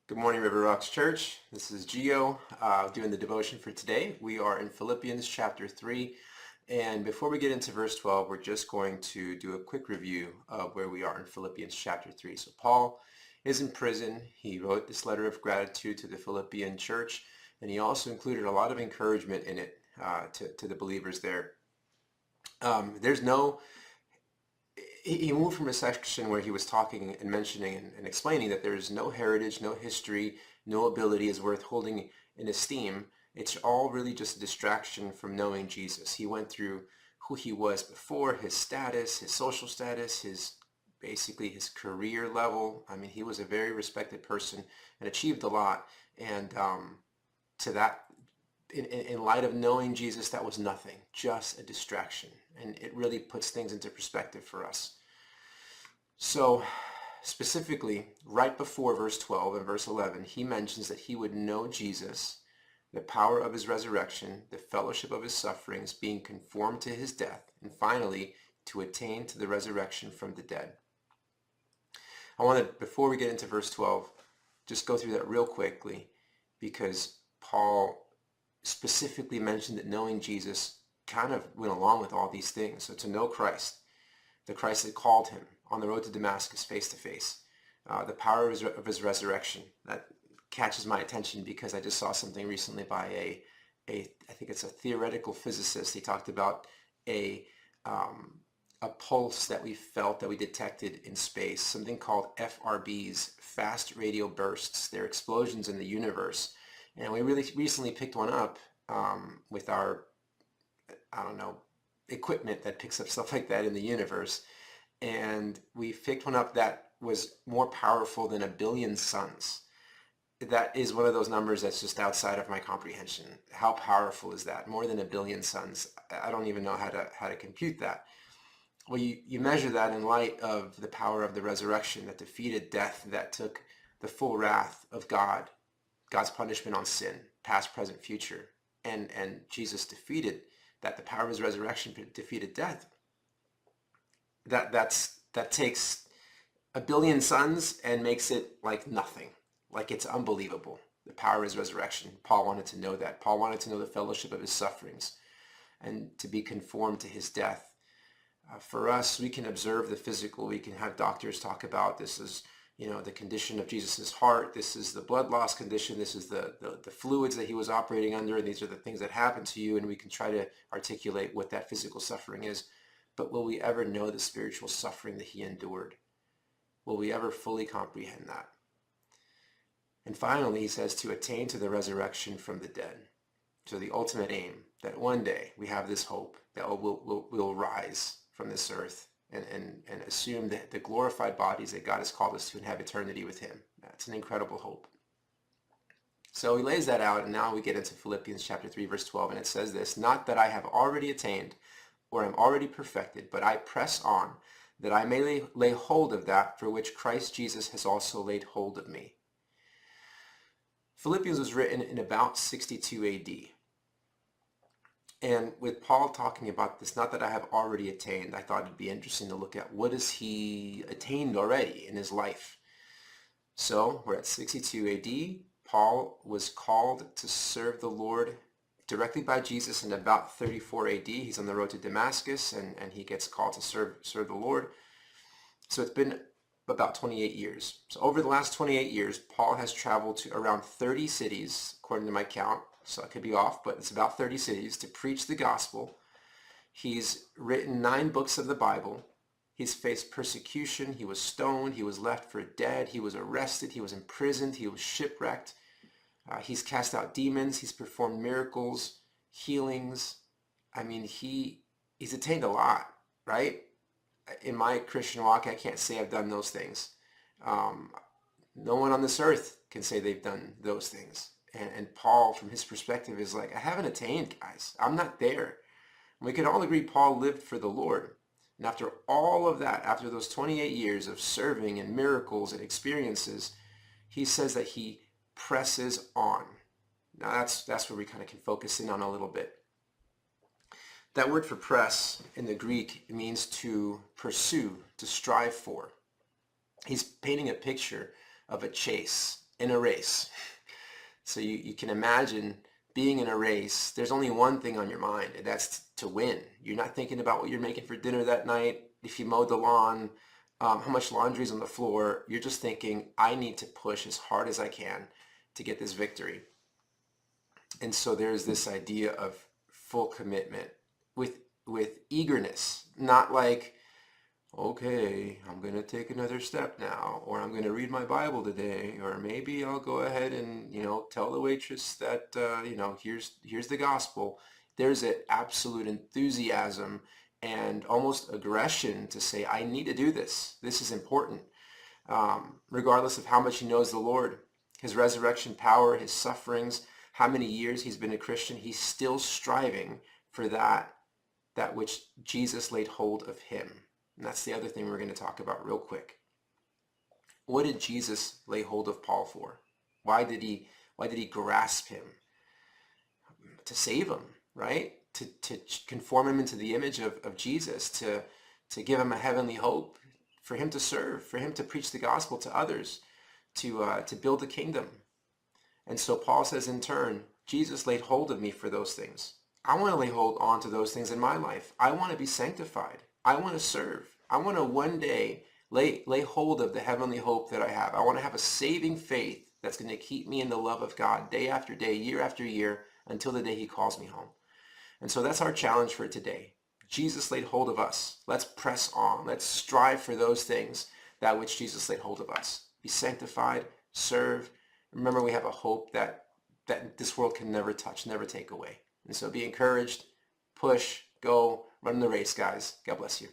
Good morning, River Rocks Church. This is Gio doing the devotion for today. We are in Philippians chapter 3. And before we get into verse 12, we're just going to do a quick review of where we are in Philippians chapter 3. So Paul is in prison. He wrote this letter of gratitude to the Philippian church, and he also included a lot of encouragement in it to the believers there. He moved from a section where he was talking and mentioning and explaining that there is no heritage, no history, no ability is worth holding in esteem. It's all really just a distraction from knowing Jesus. He went through who he was before, his status, his social status, basically his career level. I mean, he was a very respected person and achieved a lot. And to that, in light of knowing Jesus, that was nothing, just a distraction. And it really puts things into perspective for us. So specifically, right before verse 12 and verse 11, he mentions that he would know Jesus, the power of his resurrection, the fellowship of his sufferings, being conformed to his death, and finally, to attain to the resurrection from the dead. I want to, before we get into verse 12, just go through that real quickly, because Paul specifically mentioned that knowing Jesus kind of went along with all these things. So to know Christ, the Christ that called him on the road to Damascus face to face, the power of his resurrection, that catches my attention because I just saw something recently by I think it's a theoretical physicist. He talked about a pulse that we felt, that we detected in space, something called FRBs, fast radio bursts. They're explosions in the universe. And we really recently picked one up with our, equipment that picks up stuff like that in the universe. And we picked one up that was more powerful than 1 billion suns. That is one of those numbers that's just outside of my comprehension. How powerful is that? More than 1 billion suns. I don't even know how to compute that. Well, you measure that in light of the power of the resurrection that defeated death, that took the full wrath of God's punishment on sin, past, present, future. And Jesus defeated that. The power of his resurrection defeated death. That takes 1 billion suns and makes it like nothing. Like it's unbelievable. The power of his resurrection. Paul wanted to know that. Paul wanted to know the fellowship of his sufferings and to be conformed to his death. For us, we can observe the physical. We can have doctors talk about this is, the condition of Jesus's heart. This is the blood loss condition. This is the fluids that he was operating under. And these are the things that happen to you. And we can try to articulate what that physical suffering is. But will we ever know the spiritual suffering that he endured? Will we ever fully comprehend that? And finally, he says to attain to the resurrection from the dead. So the ultimate aim, that one day we have this hope that we'll rise from this earth and assume that the glorified bodies that God has called us to and have eternity with him. That's an incredible hope. So he lays that out, and now we get into Philippians chapter 3, verse 12, and it says this: not that I have already attained or am already perfected, but I press on, that I may lay hold of that for which Christ Jesus has also laid hold of me. Philippians was written in about 62 AD. And with Paul talking about this, not that I have already attained, I thought it'd be interesting to look at what has he attained already in his life. So we're at 62 AD. Paul was called to serve the Lord directly by Jesus in about 34 AD. He's on the road to Damascus, and he gets called to serve the Lord. So it's been about 28 years. So over the last 28 years, Paul has traveled to around 30 cities, according to my count. So I could be off, but it's about 30 cities to preach the gospel. He's written 9 books of the Bible. He's faced persecution. He was stoned. He was left for dead. He was arrested. He was imprisoned. He was shipwrecked. He's cast out demons. He's performed miracles, healings. I mean, he's attained a lot, right? In my Christian walk, I can't say I've done those things. No one on this earth can say they've done those things. And Paul, from his perspective, is like, I haven't attained, guys. I'm not there. And we can all agree Paul lived for the Lord. And after all of that, after those 28 years of serving and miracles and experiences, he says that he presses on. Now that's where we kind of can focus in on a little bit. That word for press in the Greek means to pursue, to strive for. He's painting a picture of a chase, in a race. So you can imagine being in a race, there's only one thing on your mind, and that's to win. You're not thinking about what you're making for dinner that night, if you mowed the lawn, how much laundry's on the floor. You're just thinking, I need to push as hard as I can to get this victory. And so there's this idea of full commitment with eagerness, not like, okay, I'm going to take another step now, or I'm going to read my Bible today, or maybe I'll go ahead and, tell the waitress that, here's the gospel. There's an absolute enthusiasm and almost aggression to say, I need to do this. This is important. Regardless of how much he knows the Lord, his resurrection power, his sufferings, how many years he's been a Christian, he's still striving for that which Jesus laid hold of him. And that's the other thing we're going to talk about real quick. What did Jesus lay hold of Paul for? Why did he grasp him? To save him, right? To conform him into the image of Jesus, to give him a heavenly hope, for him to serve, for him to preach the gospel to others, to build the kingdom. And so Paul says in turn, Jesus laid hold of me for those things. I want to lay hold on to those things in my life. I want to be sanctified. I want to serve. I want to one day lay hold of the heavenly hope that I have. I want to have a saving faith that's going to keep me in the love of God day after day, year after year, until the day he calls me home. And so that's our challenge for today. Jesus laid hold of us. Let's press on. Let's strive for those things, that which Jesus laid hold of us. Be sanctified, serve. Remember, we have a hope that this world can never touch, never take away. And so be encouraged, push, go, run the race, guys. God bless you.